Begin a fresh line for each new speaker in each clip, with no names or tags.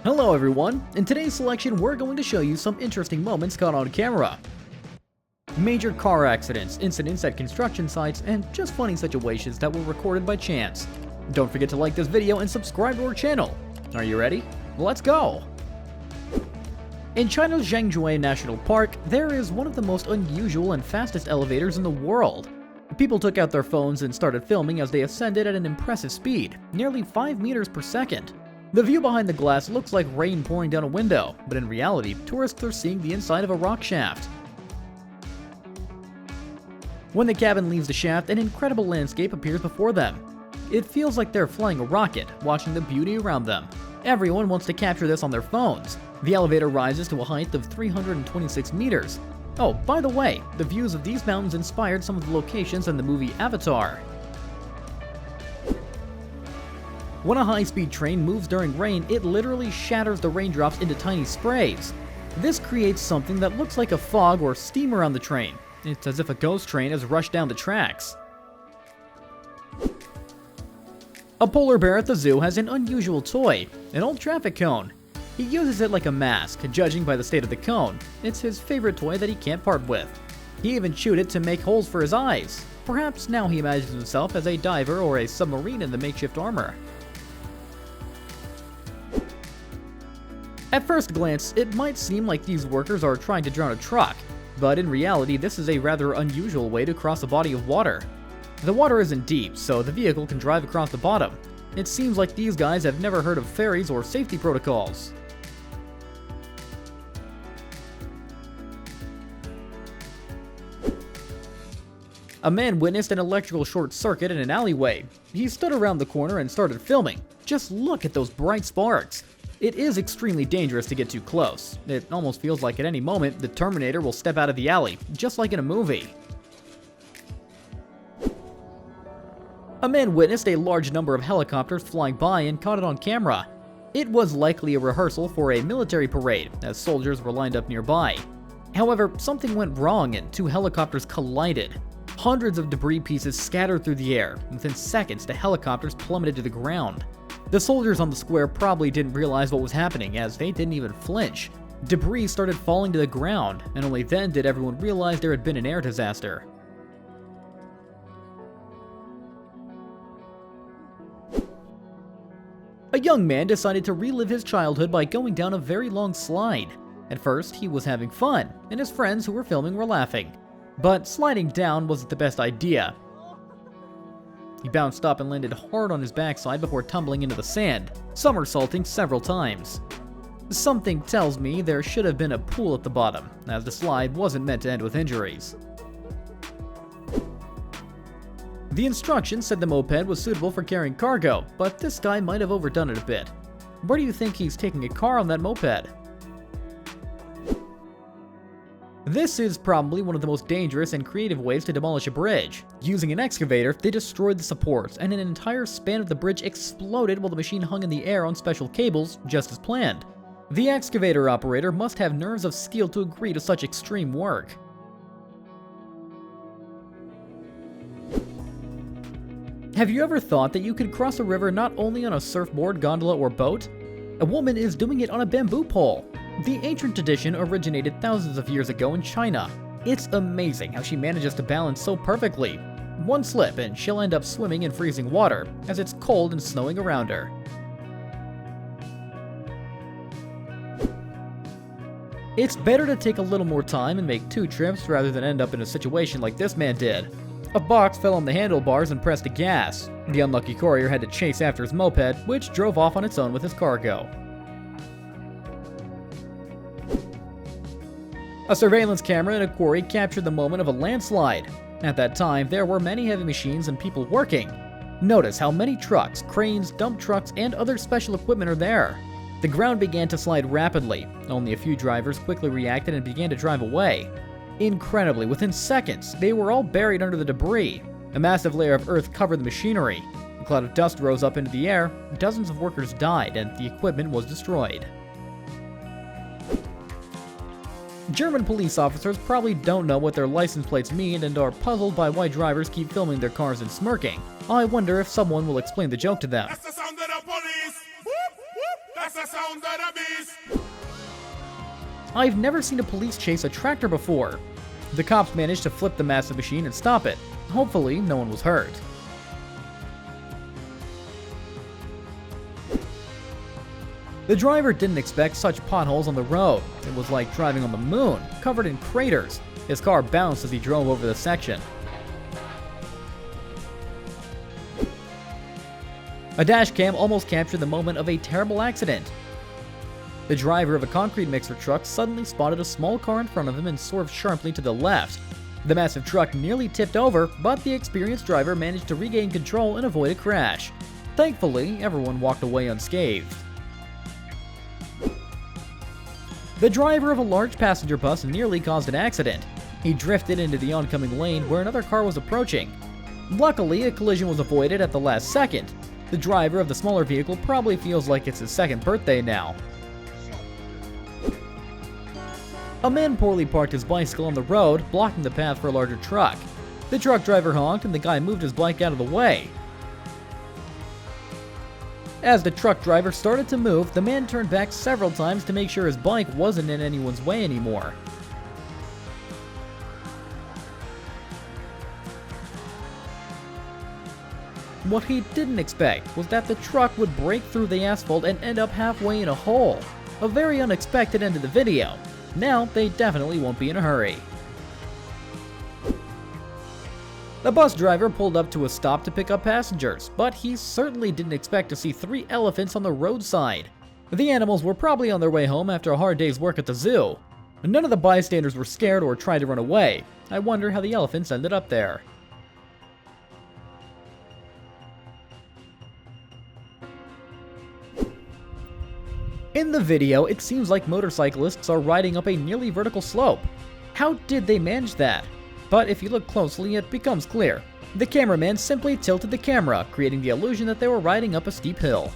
Hello everyone, in today's selection we're going to show you some interesting moments caught on camera. Major car accidents, incidents at construction sites, and just funny situations that were recorded by chance. Don't forget to like this video and subscribe to our channel. Are you ready? Let's go! In China's Zhangjiakou National Park, there is one of the most unusual and fastest elevators in the world. People took out their phones and started filming as they ascended at an impressive speed, nearly 5 meters per second. The view behind the glass looks like rain pouring down a window, but in reality, tourists are seeing the inside of a rock shaft. When the cabin leaves the shaft, an incredible landscape appears before them. It feels like they're flying a rocket, watching the beauty around them. Everyone wants to capture this on their phones. The elevator rises to a height of 326 meters. Oh, by the way, the views of these mountains inspired some of the locations in the movie Avatar. When a high-speed train moves during rain, it literally shatters the raindrops into tiny sprays. This creates something that looks like a fog or steam around the train. It's as if a ghost train has rushed down the tracks. A polar bear at the zoo has an unusual toy, an old traffic cone. He uses it like a mask, judging by the state of the cone. It's his favorite toy that he can't part with. He even chewed it to make holes for his eyes. Perhaps now he imagines himself as a diver or a submarine in the makeshift armor. At first glance, it might seem like these workers are trying to drown a truck, but in reality this is a rather unusual way to cross a body of water. The water isn't deep, so the vehicle can drive across the bottom. It seems like these guys have never heard of ferries or safety protocols. A man witnessed an electrical short circuit in an alleyway. He stood around the corner and started filming. Just look at those bright sparks. It is extremely dangerous to get too close. It almost feels like at any moment the Terminator will step out of the alley, just like in a movie. A man witnessed a large number of helicopters flying by and caught it on camera. It was likely a rehearsal for a military parade, as soldiers were lined up nearby. However, something went wrong and 2 helicopters collided. Hundreds of debris pieces scattered through the air. Within seconds, the helicopters plummeted to the ground. The soldiers on the square probably didn't realize what was happening, as they didn't even flinch. Debris started falling to the ground, and only then did everyone realize there had been an air disaster. A young man decided to relive his childhood by going down a very long slide. At first, he was having fun, and his friends who were filming were laughing. But sliding down wasn't the best idea. He bounced up and landed hard on his backside before tumbling into the sand, somersaulting several times. Something tells me there should have been a pool at the bottom, as the slide wasn't meant to end with injuries. The instructions said the moped was suitable for carrying cargo, but this guy might have overdone it a bit. Where do you think he's taking a car on that moped? This is probably one of the most dangerous and creative ways to demolish a bridge. Using an excavator, they destroyed the supports, and an entire span of the bridge exploded while the machine hung in the air on special cables, just as planned. The excavator operator must have nerves of steel to agree to such extreme work. Have you ever thought that you could cross a river not only on a surfboard, gondola, or boat? A woman is doing it on a bamboo pole. The ancient tradition originated thousands of years ago in China. It's amazing how she manages to balance so perfectly. One slip and she'll end up swimming in freezing water, as it's cold and snowing around her. It's better to take a little more time and make 2 trips rather than end up in a situation like this man did. A box fell on the handlebars and pressed the gas. The unlucky courier had to chase after his moped, which drove off on its own with his cargo. A surveillance camera in a quarry captured the moment of a landslide. At that time, there were many heavy machines and people working. Notice how many trucks, cranes, dump trucks, and other special equipment are there. The ground began to slide rapidly. Only a few drivers quickly reacted and began to drive away. Incredibly, within seconds, they were all buried under the debris. A massive layer of earth covered the machinery. A cloud of dust rose up into the air, dozens of workers died, and the equipment was destroyed. German police officers probably don't know what their license plates mean and are puzzled by why drivers keep filming their cars and smirking. I wonder if someone will explain the joke to them.
That's the sound of the police! Whoop, whoop. That's the sounds of the beast.
I've never seen a police chase a tractor before. The cops managed to flip the massive machine and stop it. Hopefully, no one was hurt. The driver didn't expect such potholes on the road. It was like driving on the moon, covered in craters. His car bounced as he drove over the section. A dash cam almost captured the moment of a terrible accident. The driver of a concrete mixer truck suddenly spotted a small car in front of him and swerved sharply to the left. The massive truck nearly tipped over, but the experienced driver managed to regain control and avoid a crash. Thankfully, everyone walked away unscathed. The driver of a large passenger bus nearly caused an accident. He drifted into the oncoming lane where another car was approaching. Luckily, a collision was avoided at the last second. The driver of the smaller vehicle probably feels like it's his second birthday now. A man poorly parked his bicycle on the road, blocking the path for a larger truck. The truck driver honked and the guy moved his bike out of the way. As the truck driver started to move, the man turned back several times to make sure his bike wasn't in anyone's way anymore. What he didn't expect was that the truck would break through the asphalt and end up halfway in a hole. A very unexpected end to the video. Now they definitely won't be in a hurry. The bus driver pulled up to a stop to pick up passengers, but he certainly didn't expect to see 3 elephants on the roadside. The animals were probably on their way home after a hard day's work at the zoo. None of the bystanders were scared or tried to run away. I wonder how the elephants ended up there. In the video, it seems like motorcyclists are riding up a nearly vertical slope. How did they manage that? But if you look closely, it becomes clear. The cameraman simply tilted the camera, creating the illusion that they were riding up a steep hill.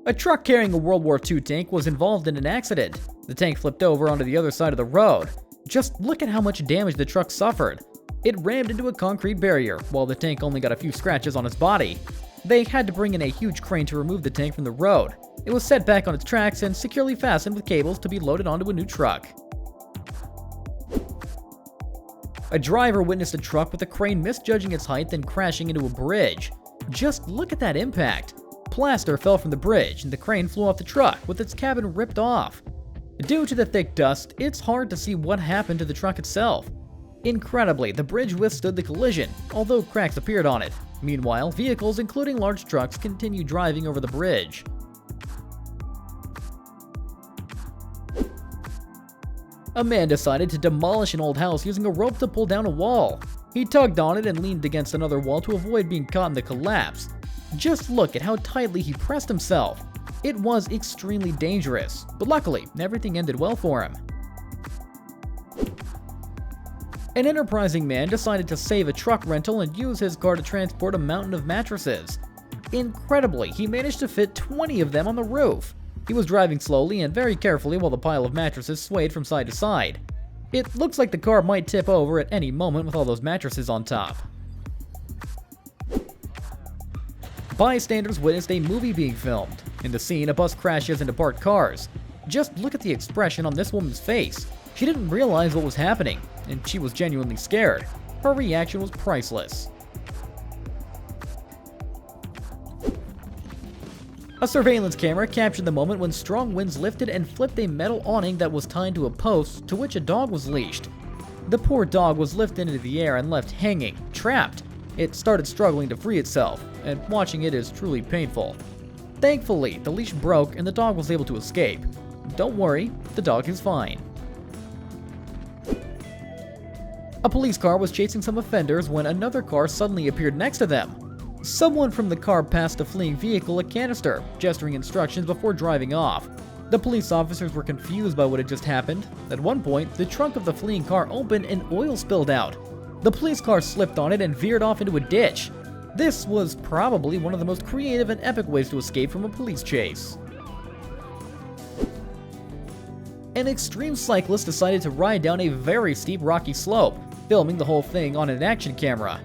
A truck carrying a World War II tank was involved in an accident. The tank flipped over onto the other side of the road. Just look at how much damage the truck suffered. It rammed into a concrete barrier, while the tank only got a few scratches on its body. They had to bring in a huge crane to remove the tank from the road. It was set back on its tracks and securely fastened with cables to be loaded onto a new truck. A driver witnessed a truck with a crane misjudging its height and crashing into a bridge. Just look at that impact. Plaster fell from the bridge and the crane flew off the truck with its cabin ripped off. Due to the thick dust, it's hard to see what happened to the truck itself. Incredibly, the bridge withstood the collision, although cracks appeared on it. Meanwhile, vehicles, including large trucks, continued driving over the bridge. A man decided to demolish an old house using a rope to pull down a wall. He tugged on it and leaned against another wall to avoid being caught in the collapse. Just look at how tightly he pressed himself. It was extremely dangerous, but luckily, everything ended well for him. An enterprising man decided to save a truck rental and use his car to transport a mountain of mattresses. Incredibly, he managed to fit 20 of them on the roof. He was driving slowly and very carefully while the pile of mattresses swayed from side to side. It looks like the car might tip over at any moment with all those mattresses on top. Bystanders witnessed a movie being filmed. In the scene, a bus crashes into parked cars. Just look at the expression on this woman's face. She didn't realize what was happening, and she was genuinely scared. Her reaction was priceless. A surveillance camera captured the moment when strong winds lifted and flipped a metal awning that was tied to a post to which a dog was leashed. The poor dog was lifted into the air and left hanging, trapped. It started struggling to free itself, and watching it is truly painful. Thankfully, the leash broke and the dog was able to escape. Don't worry, the dog is fine. A police car was chasing some offenders when another car suddenly appeared next to them. Someone from the car passed the fleeing vehicle a canister, gesturing instructions before driving off. The police officers were confused by what had just happened. At one point, the trunk of the fleeing car opened and oil spilled out. The police car slipped on it and veered off into a ditch. This was probably one of the most creative and epic ways to escape from a police chase. An extreme cyclist decided to ride down a very steep rocky slope, filming the whole thing on an action camera.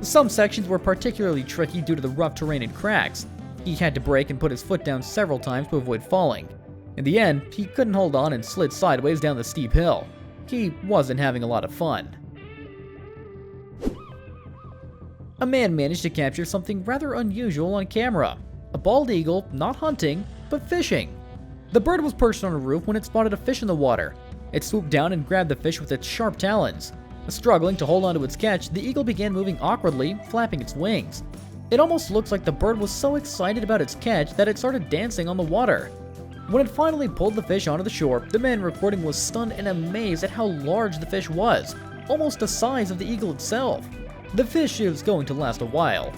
Some sections were particularly tricky due to the rough terrain and cracks. He had to brake and put his foot down several times to avoid falling. In the end, he couldn't hold on and slid sideways down the steep hill. He wasn't having a lot of fun. A man managed to capture something rather unusual on camera. A bald eagle, not hunting, but fishing. The bird was perched on a roof when it spotted a fish in the water. It swooped down and grabbed the fish with its sharp talons. Struggling to hold onto its catch, the eagle began moving awkwardly, flapping its wings. It almost looks like the bird was so excited about its catch that it started dancing on the water. When it finally pulled the fish onto the shore, the man recording was stunned and amazed at how large the fish was, almost the size of the eagle itself. The fish is going to last a while.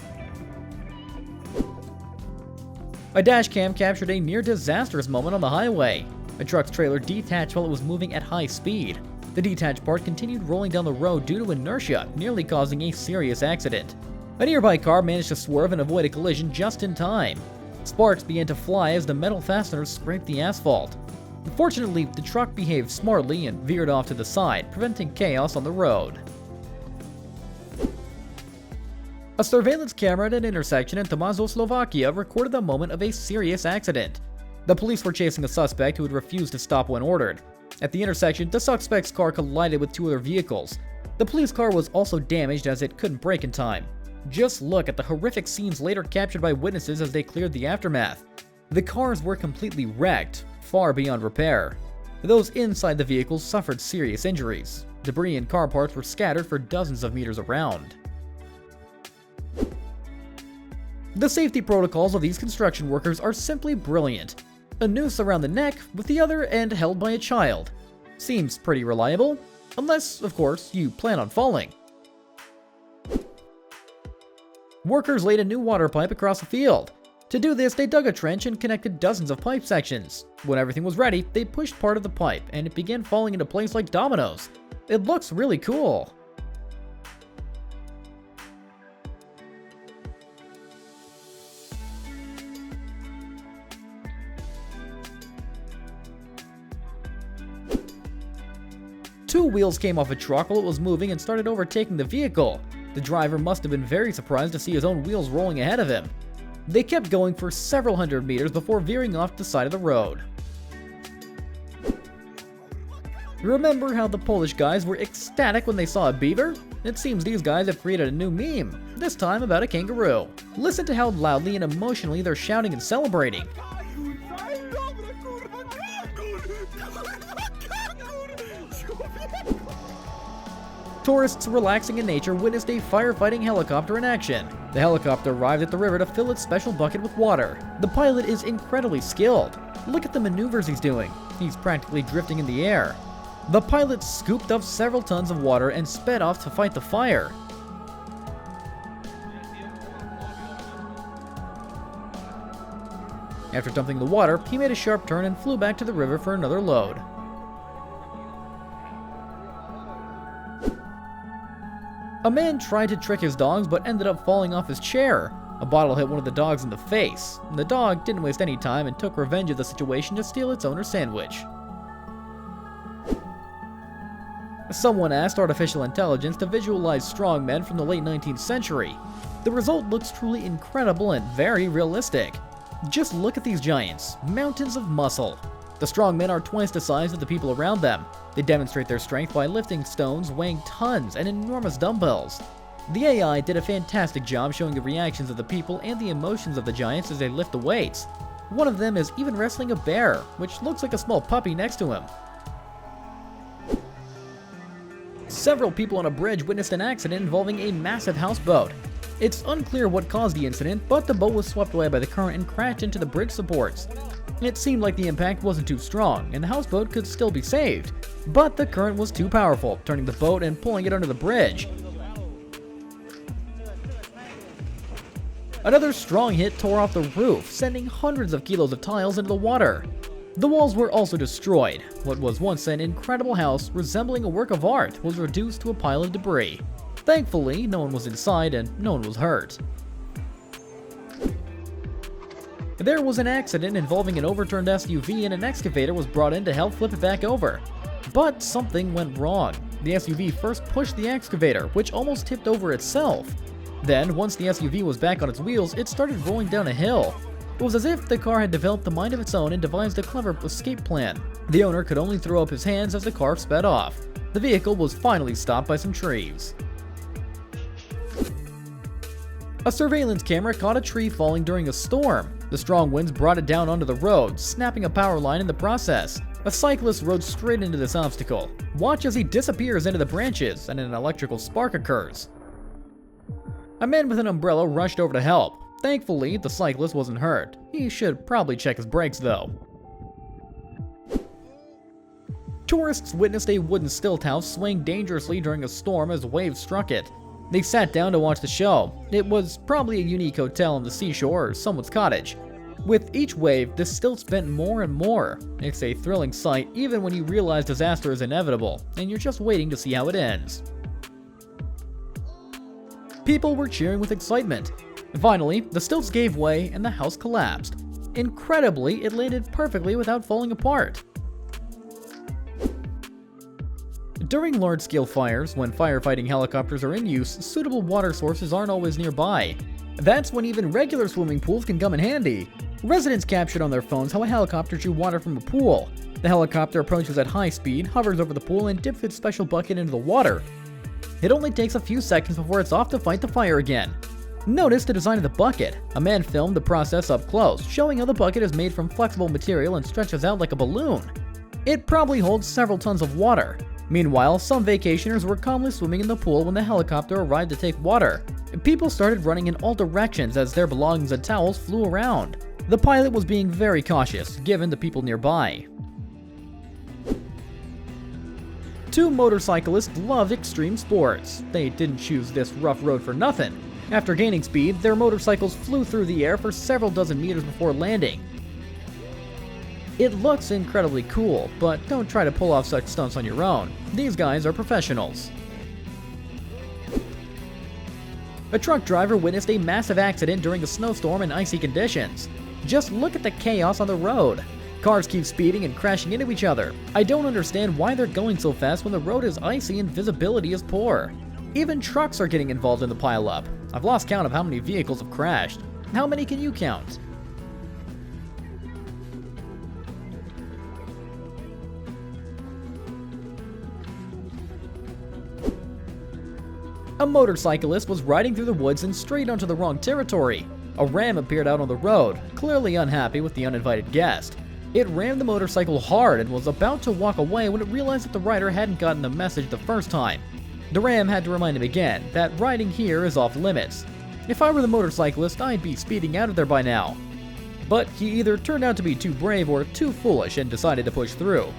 A dash cam captured a near disastrous moment on the highway. A truck's trailer detached while it was moving at high speed. The detached part continued rolling down the road due to inertia, nearly causing a serious accident. A nearby car managed to swerve and avoid a collision just in time. Sparks began to fly as the metal fasteners scraped the asphalt. Fortunately, the truck behaved smartly and veered off to the side, preventing chaos on the road. A surveillance camera at an intersection in Tomazo, Slovakia recorded the moment of a serious accident. The police were chasing a suspect who had refused to stop when ordered. At the intersection, the suspect's car collided with two other vehicles. The police car was also damaged as it couldn't brake in time. Just look at the horrific scenes later captured by witnesses as they cleared the aftermath. The cars were completely wrecked, far beyond repair. Those inside the vehicles suffered serious injuries. Debris and car parts were scattered for dozens of meters around. The safety protocols of these construction workers are simply brilliant. A noose around the neck, with the other end held by a child. Seems pretty reliable, unless, of course, you plan on falling. Workers laid a new water pipe across the field. To do this, they dug a trench and connected dozens of pipe sections. When everything was ready, they pushed part of the pipe, and it began falling into place like dominoes. It looks really cool. Two wheels came off a truck while it was moving and started overtaking the vehicle. The driver must have been very surprised to see his own wheels rolling ahead of him. They kept going for several hundred meters before veering off the side of the road. Remember how the Polish guys were ecstatic when they saw a beaver? It seems these guys have created a new meme, this time about a kangaroo. Listen to how loudly and emotionally they're shouting and celebrating. Tourists relaxing in nature witnessed a firefighting helicopter in action. The helicopter arrived at the river to fill its special bucket with water. The pilot is incredibly skilled. Look at the maneuvers he's doing. He's practically drifting in the air. The pilot scooped up several tons of water and sped off to fight the fire. After dumping the water, he made a sharp turn and flew back to the river for another load. A man tried to trick his dogs but ended up falling off his chair. A bottle hit one of the dogs in the face. The dog didn't waste any time and took revenge of the situation to steal its owner's sandwich. Someone asked artificial intelligence to visualize strongmen from the late 19th century. The result looks truly incredible and very realistic. Just look at these giants, mountains of muscle. The strongmen are twice the size of the people around them. They demonstrate their strength by lifting stones weighing tons and enormous dumbbells. The AI did a fantastic job showing the reactions of the people and the emotions of the giants as they lift the weights. One of them is even wrestling a bear, which looks like a small puppy next to him. Several people on a bridge witnessed an accident involving a massive houseboat. It's unclear what caused the incident, but the boat was swept away by the current and crashed into the bridge supports. It seemed like the impact wasn't too strong, and the houseboat could still be saved. But the current was too powerful, turning the boat and pulling it under the bridge. Another strong hit tore off the roof, sending hundreds of kilos of tiles into the water. The walls were also destroyed. What was once an incredible house resembling a work of art was reduced to a pile of debris. Thankfully, no one was inside and no one was hurt. There was an accident involving an overturned SUV and an excavator was brought in to help flip it back over. But something went wrong. The SUV first pushed the excavator, which almost tipped over itself. Then, once the SUV was back on its wheels, it started rolling down a hill. It was as if the car had developed a mind of its own and devised a clever escape plan. The owner could only throw up his hands as the car sped off. The vehicle was finally stopped by some trees. A surveillance camera caught a tree falling during a storm. The strong winds brought it down onto the road, snapping a power line in the process. A cyclist rode straight into this obstacle. Watch as he disappears into the branches and an electrical spark occurs. A man with an umbrella rushed over to help. Thankfully, the cyclist wasn't hurt. He should probably check his brakes though. Tourists witnessed a wooden stilt house swing dangerously during a storm as waves struck it. They sat down to watch the show. It was probably a unique hotel on the seashore or someone's cottage. With each wave, the stilts bent more and more. It's a thrilling sight even when you realize disaster is inevitable, and you're just waiting to see how it ends. People were cheering with excitement. Finally, the stilts gave way and the house collapsed. Incredibly, it landed perfectly without falling apart. During large-scale fires, when firefighting helicopters are in use, suitable water sources aren't always nearby. That's when even regular swimming pools can come in handy. Residents captured on their phones how a helicopter drew water from a pool. The helicopter approaches at high speed, hovers over the pool, and dips its special bucket into the water. It only takes a few seconds before it's off to fight the fire again. Notice the design of the bucket. A man filmed the process up close, showing how the bucket is made from flexible material and stretches out like a balloon. It probably holds several tons of water. Meanwhile, some vacationers were calmly swimming in the pool when the helicopter arrived to take water. People started running in all directions as their belongings and towels flew around. The pilot was being very cautious, given the people nearby. Two motorcyclists loved extreme sports. They didn't choose this rough road for nothing. After gaining speed, their motorcycles flew through the air for several dozen meters before landing. It looks incredibly cool, but don't try to pull off such stunts on your own. These guys are professionals. A truck driver witnessed a massive accident during a snowstorm in icy conditions. Just look at the chaos on the road. Cars keep speeding and crashing into each other. I don't understand why they're going so fast when the road is icy and visibility is poor. Even trucks are getting involved in the pileup. I've lost count of how many vehicles have crashed. How many can you count? A motorcyclist was riding through the woods and straight onto the wrong territory. A ram appeared out on the road, clearly unhappy with the uninvited guest. It rammed the motorcycle hard and was about to walk away when it realized that the rider hadn't gotten the message the first time. The ram had to remind him again that riding here is off limits. If I were the motorcyclist, I'd be speeding out of there by now. But he either turned out to be too brave or too foolish and decided to push through.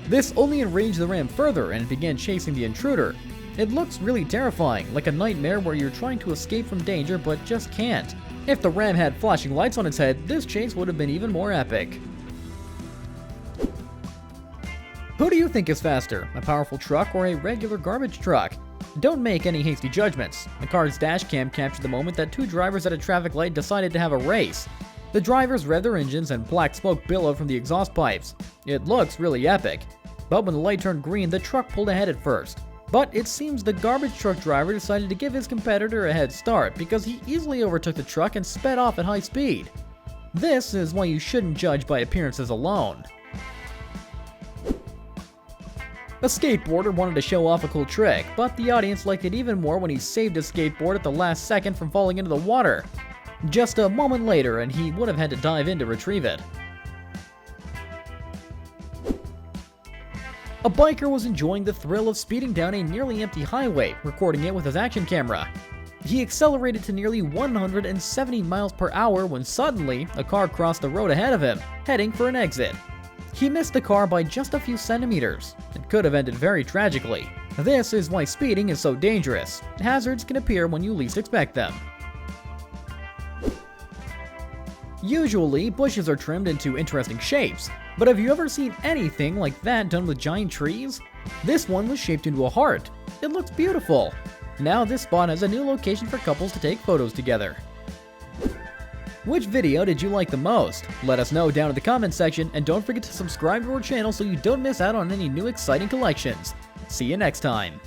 This only enraged the ram further and it began chasing the intruder. It looks really terrifying, like a nightmare where you're trying to escape from danger but just can't. If the ram had flashing lights on its head, this chase would have been even more epic. Who do you think is faster, a powerful truck or a regular garbage truck? Don't make any hasty judgments. The car's dash cam captured the moment that two drivers at a traffic light decided to have a race. The drivers revved their engines and black smoke billowed from the exhaust pipes. It looks really epic. But when the light turned green, the truck pulled ahead at first. But it seems the garbage truck driver decided to give his competitor a head start because he easily overtook the truck and sped off at high speed. This is why you shouldn't judge by appearances alone. A skateboarder wanted to show off a cool trick, but the audience liked it even more when he saved his skateboard at the last second from falling into the water. Just a moment later and he would have had to dive in to retrieve it. A biker was enjoying the thrill of speeding down a nearly empty highway, recording it with his action camera. He accelerated to nearly 170 miles per hour when suddenly a car crossed the road ahead of him, heading for an exit. He missed the car by just a few centimeters. It could have ended very tragically. This is why speeding is so dangerous. Hazards can appear when you least expect them. Usually, bushes are trimmed into interesting shapes, but have you ever seen anything like that done with giant trees? This one was shaped into a heart. It looks beautiful. Now this spot has a new location for couples to take photos together. Which video did you like the most? Let us know down in the comments section, and don't forget to subscribe to our channel so you don't miss out on any new exciting collections. See you next time.